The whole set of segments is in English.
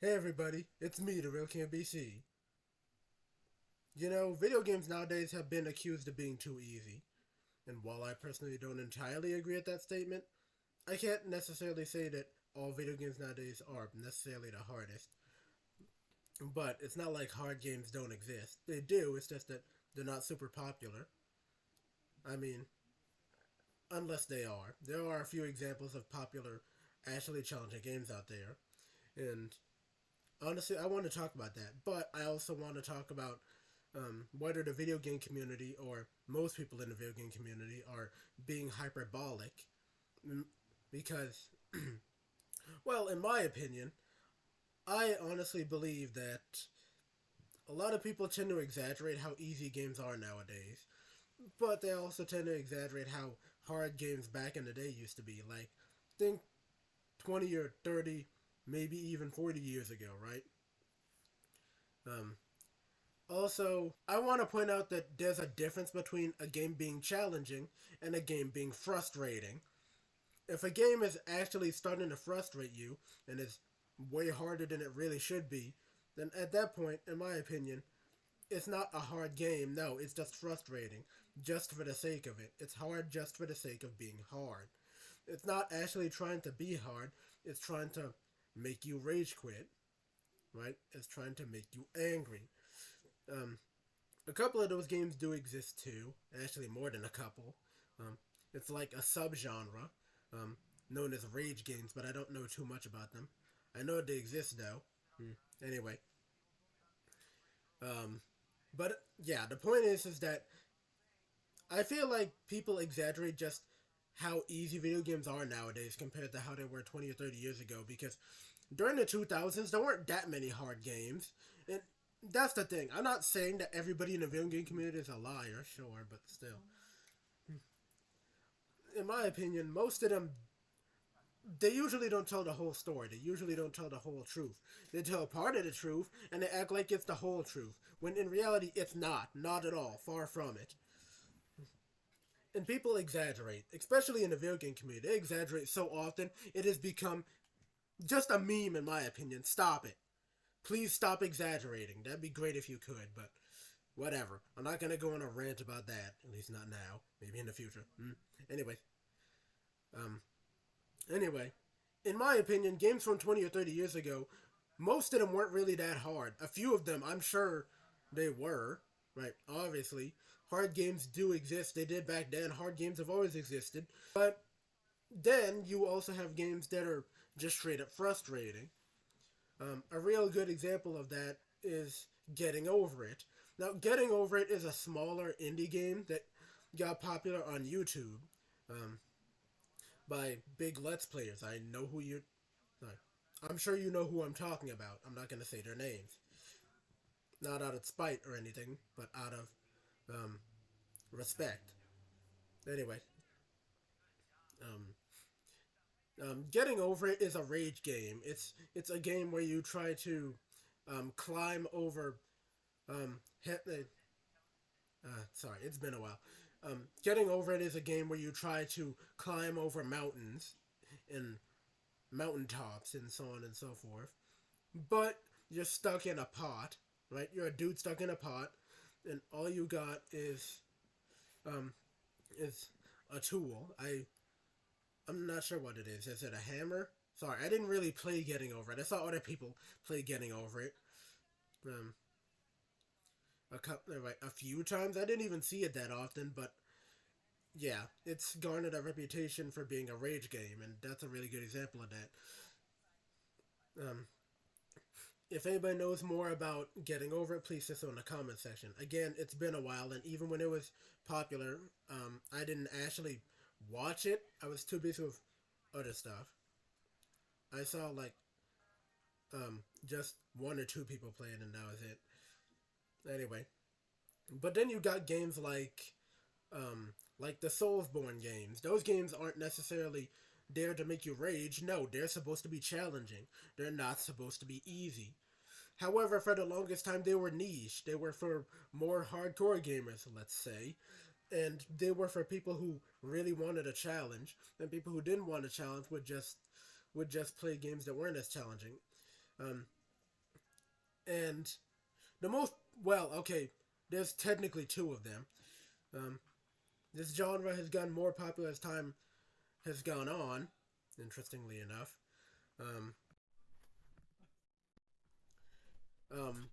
Hey everybody, it's me, the Real King BC. You know, video games nowadays have been accused of being too easy, and while I personally don't entirely agree with that statement, I can't necessarily say that all video games nowadays are necessarily the hardest. But it's not like hard games don't exist. They do, it's just that they're not super popular. I mean, unless they are. There are a few examples of popular, actually challenging games out there, and honestly, I want to talk about that, but I also want to talk about whether the video game community or most people in the video game community are being hyperbolic. Because, well, in my opinion, I honestly believe that a lot of people tend to exaggerate how easy games are nowadays, but they also tend to exaggerate how hard games back in the day used to be. Like, think 20 or 30, maybe even 40 years ago, right? Um, Also, I want to point out that there's a difference between a game being challenging and a game being frustrating. If a game is actually starting to frustrate you and is way harder than it really should be, then at that point, in my opinion, it's not a hard game. No, it's just frustrating, just for the sake of it. It's hard just for the sake of being hard. It's not actually trying to be hard, it's trying to make you rage quit, right? It's trying to make you angry. Um, A couple of those games do exist too. Actually, more than a couple. Um, it's like a subgenre um, known as rage games, but I don't know too much about them. I know they exist though. Anyway, um, but yeah, the point is that I feel like people exaggerate just how easy video games are nowadays compared to how they were 20 or 30 years ago. Because during the 2000s, there weren't that many hard games, and that's the thing. I'm not saying that everybody in the video game community is a liar, sure, but still, in my opinion, most of them they usually don't tell the whole story. They usually don't tell the whole truth. They tell part of the truth and they act like it's the whole truth. When in reality it's not. Not at all. Far from it. And people exaggerate, especially in the video game community. They exaggerate so often it has become just a meme in my opinion. Stop it. Please stop exaggerating. That'd be great if you could, but whatever. I'm not gonna go on a rant about that. At least not now. Maybe in the future. Anyway. Um anyway, in my opinion, games from 20 or 30 years ago, most of them weren't really that hard. A few of them, I'm sure they were, right? Obviously, hard games do exist. They did back then. Hard games have always existed. But then you also have games that are just straight up frustrating. A real good example of that is Getting Over It. Now, Getting Over It is a smaller indie game that got popular on YouTube. Um, by big Let's Players. I know who you. Sorry. I'm sure you know who I'm talking about. I'm not going to say their names. Not out of spite or anything, but out of um, respect. Anyway, Getting Over It is a rage game. It's a game where you try to climb over. Sorry, it's been a while. Getting Over It is a game where you try to climb over mountains and mountaintops and so on and so forth. But you're stuck in a pot, right? You're a dude stuck in a pot, and all you got um is a tool. I'm not sure what it is. Is it a hammer? Sorry, I didn't really play Getting Over It. I saw other people play Getting Over It. Um, a few times. I didn't even see it that often, but yeah, it's garnered a reputation for being a rage game, and that's a really good example of that. Um, if anybody knows more about Getting Over It, please just in the comment section. Again, it's been a while, and even when it was popular, I didn't actually watch it. I was too busy with other stuff. I saw like just one or two people playing, and that was it. Anyway, but then you got games like the Soulsborne games. Those games aren't necessarily there to make you rage. No, they're supposed to be challenging. They're not supposed to be easy. However, for the longest time, they were niche. They were for more hardcore gamers, let's say. And they were for people who really wanted a challenge, and people who didn't want a challenge would just play games that weren't as challenging. Um, And the most, well, okay, there's technically two of them. Um, this genre has gotten more popular as time has gone on, interestingly enough. Um, um,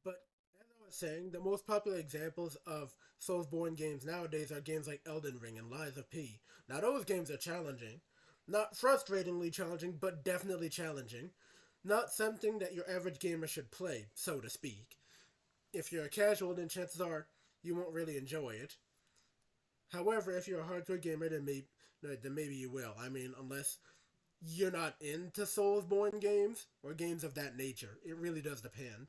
but as I was saying, the most popular examples of Soulsborne games nowadays are games like Elden Ring and Lies of P. Now, those games are challenging. Not frustratingly challenging, but definitely challenging. Not something that your average gamer should play, so to speak. If you're a casual, then chances are you won't really enjoy it. However, if you're a hardcore gamer, then maybe you will. I mean, unless you're not into Soulsborne games or games of that nature. It really does depend.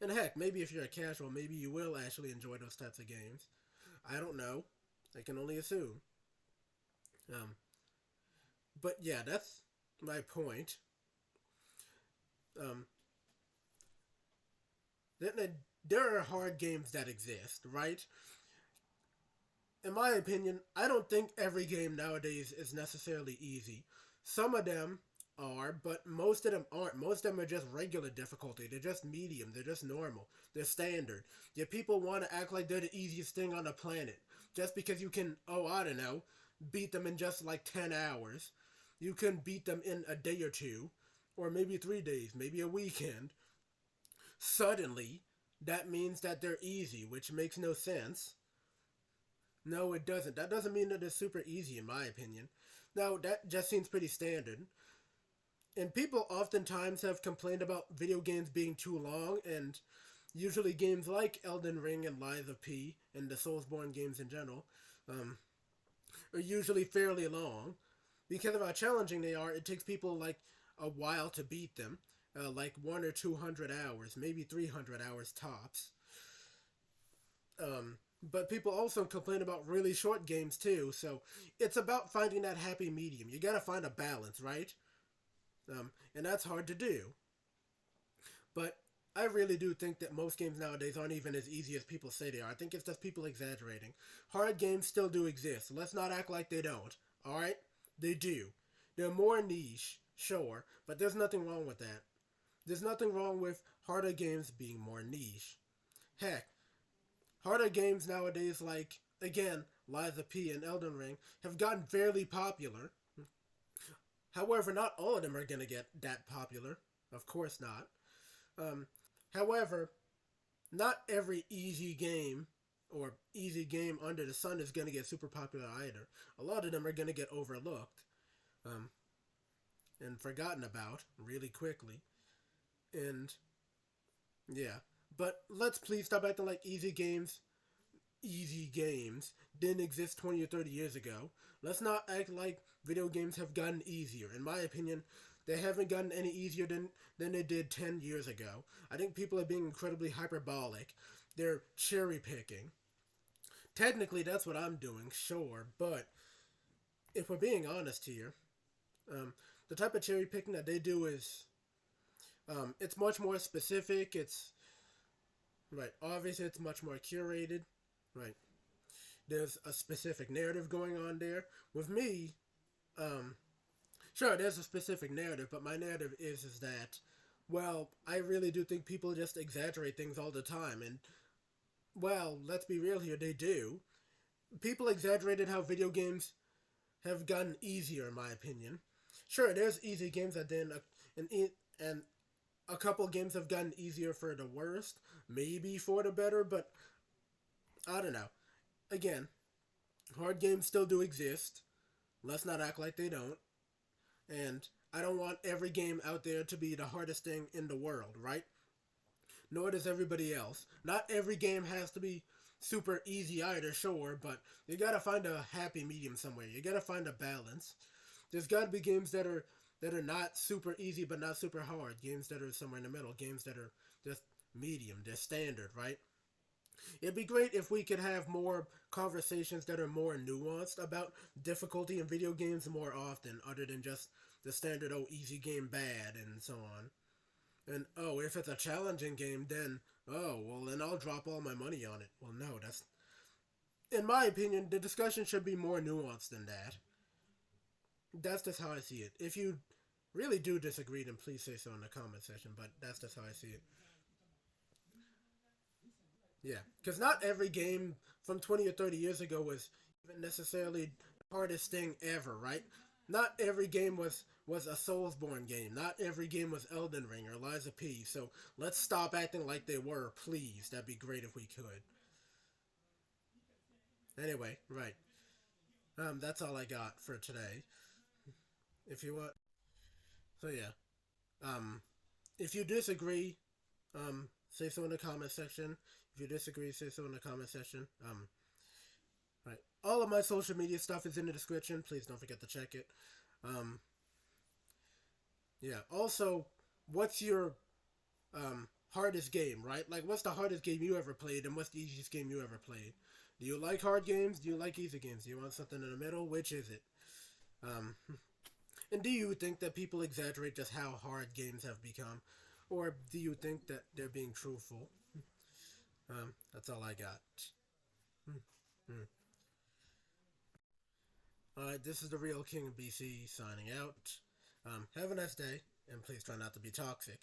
And heck, maybe if you're a casual, maybe you will actually enjoy those types of games. I don't know. I can only assume. Um, but yeah, that's my point. Um, there are hard games that exist, right? In my opinion, I don't think every game nowadays is necessarily easy. Some of them are, but most of them aren't. Most of them are just regular difficulty. They're just medium. They're just normal. They're standard. Yet people want to act like they're the easiest thing on the planet. Just because you can, oh, I don't know, beat them in just like 10 hours. You can beat them in a day or two, or maybe 3 days, maybe a weekend. Suddenly, that means that they're easy, which makes no sense. No, it doesn't. That doesn't mean that it's super easy, in my opinion. Now, that just seems pretty standard. And people oftentimes have complained about video games being too long, and usually games like Elden Ring and Lies of P, and the Soulsborne games in general, um, are usually fairly long. Because of how challenging they are, it takes people like a while to beat them, like 1 or 200 hours, maybe 300 hours tops. But people also complain about really short games too, so it's about finding that happy medium. You gotta find a balance, right? And that's hard to do. But I really do think that most games nowadays aren't even as easy as people say they are. I think it's just people exaggerating. Hard games still do exist. Let's not act like they don't. Alright? They do. They're more niche, sure, but there's nothing wrong with that. There's nothing wrong with harder games being more niche. Heck, harder games nowadays, like, again, Lies of P and Elden Ring, have gotten fairly popular. However, not all of them are going to get that popular. Of course not. Um, However, not every easy game or easy game under the sun is going to get super popular either. A lot of them are going to get overlooked um, and forgotten about really quickly. And yeah, but let's please stop acting like easy games didn't exist 20 or 30 years ago. Let's not act like video games have gotten easier. In my opinion, they haven't gotten any easier than they did 10 years ago. I think people are being incredibly hyperbolic. They're cherry picking. Technically, that's what I'm doing, sure, but if we're being honest here, um, the type of cherry picking that they do is it's much more specific. It's right. Obviously, it's much more curated. Right. There's a specific narrative going on there. With me, um, sure, there's a specific narrative, but my narrative is that, well, I really do think people just exaggerate things all the time, and well, let's be real here, they do. People exaggerated how video games have gotten easier, in my opinion. Sure, there's easy games that then, and a couple games have gotten easier for the worst, maybe for the better, but I don't know. Again, hard games still do exist. Let's not act like they don't. And I don't want every game out there to be the hardest thing in the world, right? Nor does everybody else. Not every game has to be super easy either, sure, but you gotta find a happy medium somewhere. You gotta find a balance. There's gotta be games that are not super easy but not super hard. Games that are somewhere in the middle. Games that are just medium. They're standard, right? It'd be great if we could have more conversations that are more nuanced about difficulty in video games more often, other than just the standard, oh, easy game bad, and so on. And, oh, if it's a challenging game, then, oh, well, then I'll drop all my money on it. Well, no, that's. In my opinion, the discussion should be more nuanced than that. That's just how I see it. really do disagree, then please say so in the comment section. But that's just how I see it. Yeah, because not every game from 20 or 30 years ago was even necessarily the hardest thing ever, right? Not every game was a Soulsborne game. Not every game was Elden Ring or Lies of P. So let's stop acting like they were, please. That'd be great if we could. Anyway, right. That's all I got for today. If you want, so yeah. Um, if you disagree, say so in the comment section. If you disagree, say so in the comment section. Right. All of my social media stuff is in the description. Please don't forget to check it. Um, yeah. Also, what's your hardest game? Right. Like, what's the hardest game you ever played, and what's the easiest game you ever played? Do you like hard games? Do you like easy games? Do you want something in the middle? Which is it? Um, and do you think that people exaggerate just how hard games have become, or do you think that they're being truthful? That's all I got. Mm. Alright, this is the Real King of BC signing out. Have a nice day, and please try not to be toxic.